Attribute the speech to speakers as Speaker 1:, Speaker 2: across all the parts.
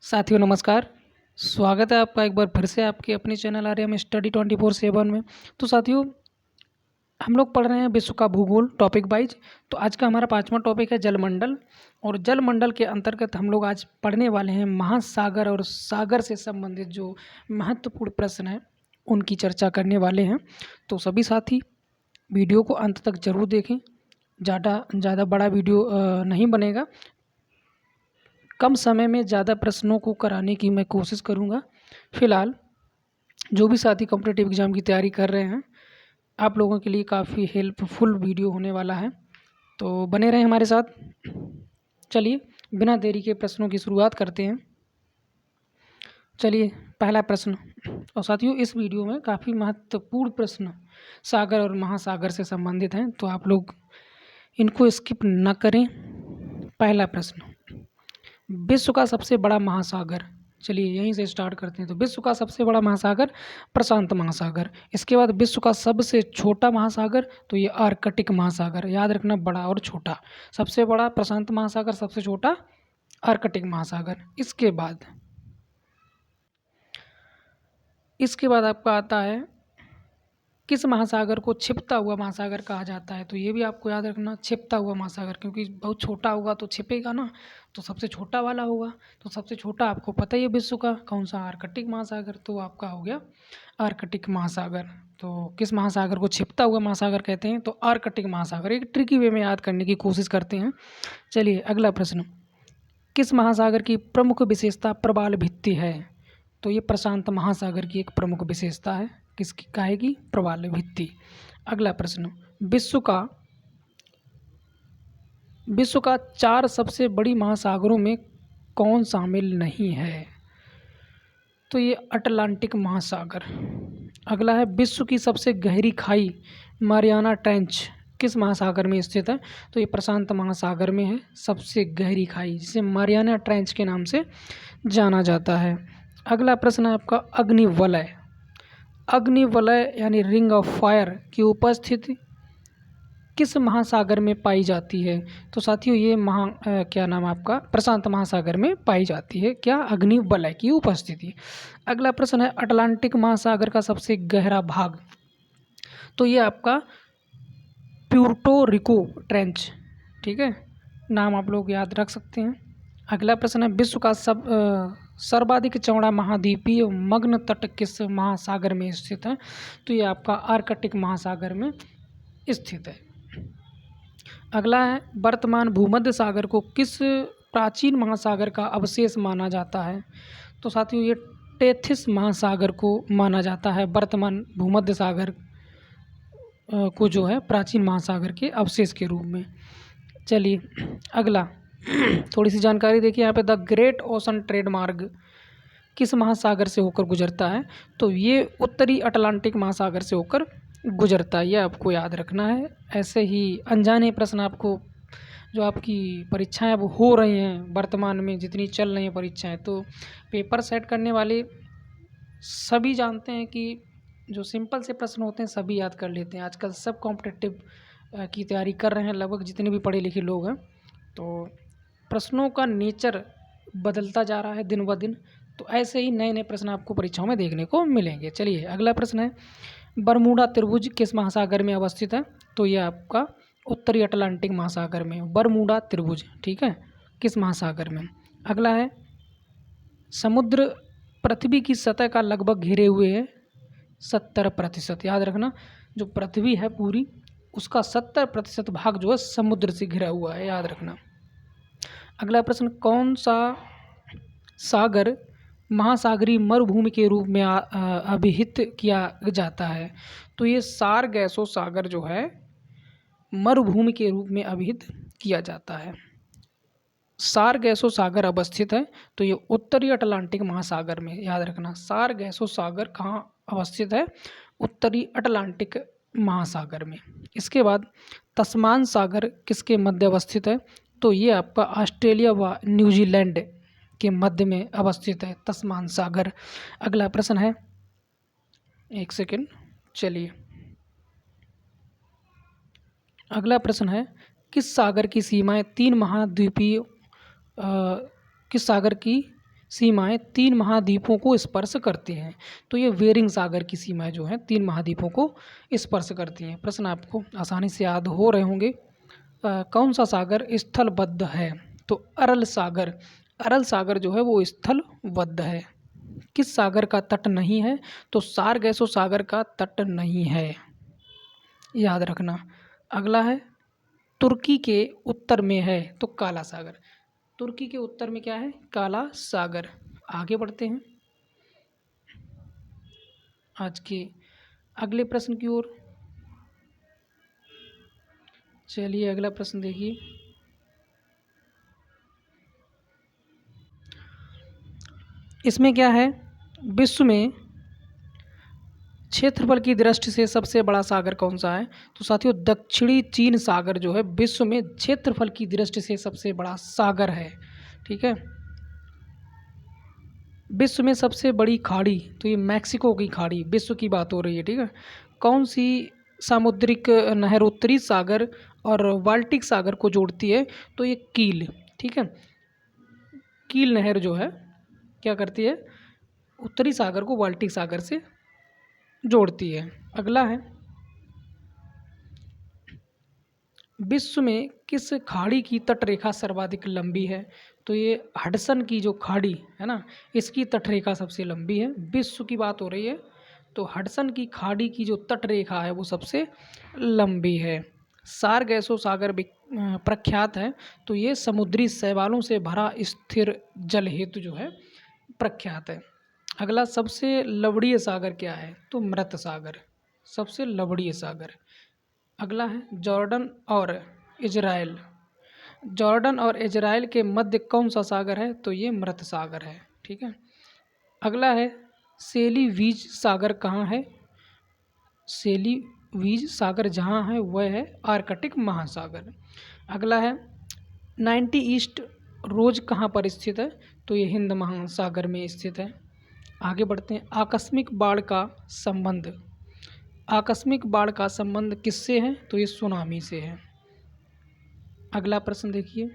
Speaker 1: साथियों नमस्कार। स्वागत है आपका एक बार फिर से आपके अपने चैनल आर्यम स्टडी 24/7 में। तो साथियों हम लोग पढ़ रहे हैं विश्व का भूगोल टॉपिक वाइज। तो आज का हमारा 5वां टॉपिक है जलमंडल। और जलमंडल के अंतर्गत हम लोग आज पढ़ने वाले हैं महासागर और सागर से संबंधित जो महत्वपूर्ण प्रश्न हैं उनकी चर्चा करने वाले हैं। तो सभी साथी वीडियो को अंत तक जरूर देखें। ज़्यादा बड़ा वीडियो नहीं बनेगा। कम समय में ज़्यादा प्रश्नों को कराने की मैं कोशिश करूँगा। फ़िलहाल जो भी साथी कॉम्पिटिटिव एग्ज़ाम की तैयारी कर रहे हैं आप लोगों के लिए काफ़ी हेल्पफुल वीडियो होने वाला है, तो बने रहें हमारे साथ। चलिए बिना देरी के प्रश्नों की शुरुआत करते हैं। चलिए पहला प्रश्न। और साथियों इस वीडियो में काफ़ी महत्वपूर्ण प्रश्न सागर और महासागर से संबंधित हैं, तो आप लोग इनको स्किप न करें। पहला प्रश्न, विश्व का सबसे बड़ा महासागर। चलिए यहीं से स्टार्ट करते हैं। तो विश्व का सबसे बड़ा महासागर प्रशांत महासागर। इसके बाद विश्व का सबसे छोटा महासागर, तो ये आर्कटिक महासागर। याद रखना, बड़ा और छोटा। सबसे बड़ा प्रशांत महासागर, सबसे छोटा आर्कटिक महासागर। इसके बाद आपका आता है किस महासागर को छिपता हुआ महासागर कहा जाता है। तो ये भी आपको याद रखना, छिपता हुआ महासागर, क्योंकि बहुत छोटा होगा तो छिपेगा ना, तो सबसे छोटा वाला होगा। तो सबसे छोटा आपको पता ही है विश्व का कौन सा, आर्कटिक महासागर। तो आपका हो गया आर्कटिक महासागर। तो किस महासागर को छिपता हुआ महासागर कहते हैं, तो आर्कटिक महासागर। एक ट्रिकी वे में याद करने की कोशिश करते हैं। चलिए अगला प्रश्न, किस महासागर की प्रमुख विशेषता प्रवाल भित्ति है। तो ये प्रशांत महासागर की एक प्रमुख विशेषता है। किसकी कहेगी, प्रवाल भित्ति। अगला प्रश्न, विश्व का 4 सबसे बड़ी महासागरों में कौन शामिल नहीं है। तो ये अटलांटिक महासागर। अगला है विश्व की सबसे गहरी खाई मारियाना ट्रेंच किस महासागर में स्थित है। तो ये प्रशांत महासागर में है सबसे गहरी खाई, जिसे मारियाना ट्रेंच के नाम से जाना जाता है। अगला प्रश्न है आपका अग्निवलय यानी रिंग ऑफ फायर की उपस्थिति किस महासागर में पाई जाती है। तो साथियों ये क्या नाम है आपका, प्रशांत महासागर में पाई जाती है। क्या, अग्निवलय की उपस्थिति। अगला प्रश्न है अटलांटिक महासागर का सबसे गहरा भाग। तो ये आपका प्यूर्टो रिको ट्रेंच। ठीक है, नाम आप लोग याद रख सकते हैं। अगला प्रश्न है विश्व का सर्वाधिक चौड़ा महाद्वीपीय मग्न तट किस महासागर में स्थित है। तो ये आपका आर्कटिक महासागर में स्थित है। अगला है वर्तमान भूमध्य सागर को किस प्राचीन महासागर का अवशेष माना जाता है। तो साथियों ये टेथिस महासागर को माना जाता है वर्तमान भूमध्य सागर को जो है प्राचीन महासागर के अवशेष के रूप में। चलिए अगला थोड़ी सी जानकारी देखिए यहाँ पे, द ग्रेट ओशन ट्रेड मार्ग किस महासागर से होकर गुजरता है। तो ये उत्तरी अटलांटिक महासागर से होकर गुजरता है, ये आपको याद रखना है। ऐसे ही अनजाने प्रश्न आपको, जो आपकी परीक्षाएं अब हो रही हैं वर्तमान में, जितनी चल रही हैं परीक्षाएं, तो पेपर सेट करने वाले सभी जानते हैं कि जो सिंपल से प्रश्न होते हैं सभी याद कर लेते हैं। आजकल सब कॉम्पिटिटिव की तैयारी कर रहे हैं, लगभग जितने भी पढ़े लिखे लोग हैं। तो प्रश्नों का नेचर बदलता जा रहा है दिन ब दिन, तो ऐसे ही नए नए प्रश्न आपको परीक्षाओं में देखने को मिलेंगे। चलिए अगला प्रश्न है बरमूडा त्रिभुज किस महासागर में अवस्थित है। तो ये आपका उत्तरी अटलांटिक महासागर में बरमूडा त्रिभुज, ठीक है, किस महासागर में। अगला है समुद्र पृथ्वी की सतह का लगभग घिरे हुए है 70%। याद रखना, जो पृथ्वी है पूरी उसका 70% भाग जो है समुद्र से घिरा हुआ है, याद रखना। अगला प्रश्न, कौन सा सागर महासागरीय मरुभूमि के रूप में अभिहित किया जाता है। तो ये सारगैसो सागर जो है मरुभूमि के रूप में अभिहित किया जाता है। सारगैसो सागर अवस्थित है, तो ये उत्तरी अटलांटिक महासागर में, याद रखना। सारगैसो सागर कहाँ अवस्थित है, उत्तरी अटलांटिक महासागर में। इसके बाद तस्मान सागर किसके मध्य अवस्थित है। तो ये आपका ऑस्ट्रेलिया व न्यूजीलैंड के मध्य में अवस्थित है तस्मान सागर। अगला प्रश्न है, एक सेकेंड, चलिए अगला प्रश्न है किस सागर की सीमाएं 3 महाद्वीपीय किस सागर की सीमाएं 3 महाद्वीपों को स्पर्श करती हैं। तो ये बेरिंग सागर की सीमाएं जो हैं 3 महाद्वीपों को स्पर्श करती हैं। प्रश्न आपको आसानी से याद हो रहे होंगे। कौन सा सागर स्थलबद्ध है? तो अरल सागर। अरल सागर जो है वो स्थलबद्ध है। किस सागर का तट नहीं है? तो सारगैसो सागर का तट नहीं है, याद रखना। अगला है तुर्की के उत्तर में है, तो काला सागर। तुर्की के उत्तर में क्या है? काला सागर। आगे बढ़ते हैं आज के अगले प्रश्न की ओर। चलिए अगला प्रश्न देखिए। इसमें क्या है? विश्व में क्षेत्रफल की दृष्टि से सबसे बड़ा सागर कौन सा है? तो साथियों दक्षिणी चीन सागर जो है विश्व में क्षेत्रफल की दृष्टि से सबसे बड़ा सागर है। ठीक है। विश्व में सबसे बड़ी खाड़ी, तो ये मैक्सिको की खाड़ी, विश्व की बात हो रही है। ठीक है। कौन सी सामुद्रिक नहर उत्तरी सागर और बाल्टिक सागर को जोड़ती है? तो ये कील। ठीक है। कील नहर जो है क्या करती है? उत्तरी सागर को बाल्टिक सागर से जोड़ती है। अगला है विश्व में किस खाड़ी की तटरेखा सर्वाधिक लंबी है? तो ये हडसन की जो खाड़ी है ना, इसकी तटरेखा सबसे लंबी है। विश्व की बात हो रही है तो हडसन की खाड़ी की जो तटरेखा है वो सबसे लंबी है। सारगैसो सागर प्रख्यात है, तो ये समुद्री शैवालों से भरा स्थिर जल हेतु जो है प्रख्यात है। अगला सबसे लवणीय सागर क्या है? तो मृत सागर, सबसे लवणीय सागर। अगला है जॉर्डन और इजराइल। जॉर्डन और इजराइल के मध्य कौन सा सागर है? तो ये मृत सागर है। ठीक है। अगला है सेलीवीज सागर कहाँ है? सेलीवीज सागर जहाँ है वह है आर्कटिक महासागर। अगला है 90 ईस्ट रोज कहाँ पर स्थित है? तो ये हिंद महासागर में स्थित है। आगे बढ़ते हैं। आकस्मिक बाढ़ का संबंध, आकस्मिक बाढ़ का संबंध किससे है? तो ये सुनामी से है। अगला प्रश्न देखिए।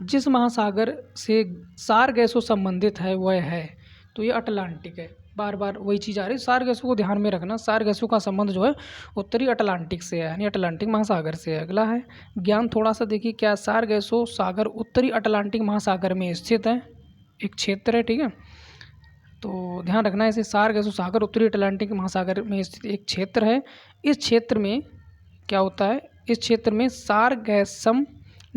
Speaker 1: जिस महासागर से सारगैसो संबंधित है वह है? तो ये अटलांटिक है। बार बार वही चीज़ आ रही है, सारगैसो को ध्यान में रखना। सारगैसो का संबंध जो है उत्तरी अटलांटिक से है, यानी अटलांटिक महासागर से है। अगला है ज्ञान थोड़ा सा देखिए। क्या सारगैसो सागर उत्तरी अटलांटिक महासागर में स्थित है? एक क्षेत्र है। ठीक है। तो ध्यान रखना इसे, सारगैसो सागर उत्तरी अटलांटिक महासागर में स्थित एक क्षेत्र है। इस क्षेत्र में क्या होता है? इस क्षेत्र में सारगैसम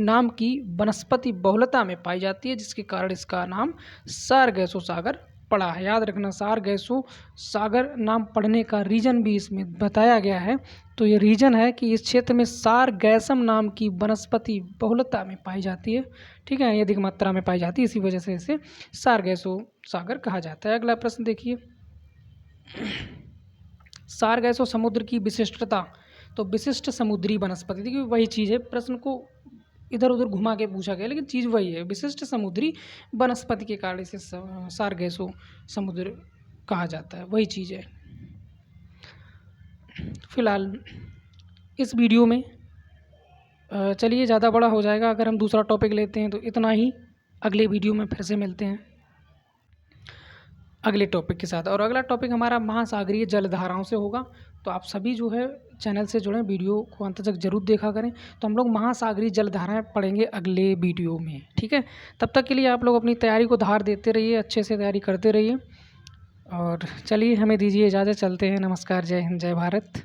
Speaker 1: नाम की वनस्पति बहुलता में पाई जाती है, जिसके कारण इसका नाम सारगैसो सागर पड़ा है। याद रखना, सारगैसो सागर नाम पड़ने का रीजन भी इसमें बताया गया है। तो ये रीजन है कि इस क्षेत्र में सारगैसम नाम की वनस्पति बहुलता में पाई जाती है। ठीक है, अधिक मात्रा में पाई जाती है, इसी वजह से इसे सारगैसो सागर कहा जाता है। अगला प्रश्न देखिए। सारगैसो समुद्र की विशिष्टता, तो विशिष्ट समुद्री वनस्पति, देखिए वही चीज़ है, प्रश्न को इधर उधर घुमा के पूछा गया लेकिन चीज़ वही है, विशिष्ट समुद्री वनस्पति के कारण इसे सारगैसो समुद्र कहा जाता है, वही चीज़ है। फिलहाल इस वीडियो में चलिए ज़्यादा बड़ा हो जाएगा अगर हम दूसरा टॉपिक लेते हैं, तो इतना ही। अगले वीडियो में फिर से मिलते हैं अगले टॉपिक के साथ, और अगला टॉपिक हमारा महासागरीय जलधाराओं से होगा। तो आप सभी जो है चैनल से जुड़ें, वीडियो को अंत तक जरूर देखा करें। तो हम लोग महासागरीय जलधाराएं पढ़ेंगे अगले वीडियो में। ठीक है, तब तक के लिए आप लोग अपनी तैयारी को धार देते रहिए, अच्छे से तैयारी करते रहिए। और चलिए हमें दीजिए इजाज़त, चलते हैं। नमस्कार, जय हिंद, जय भारत।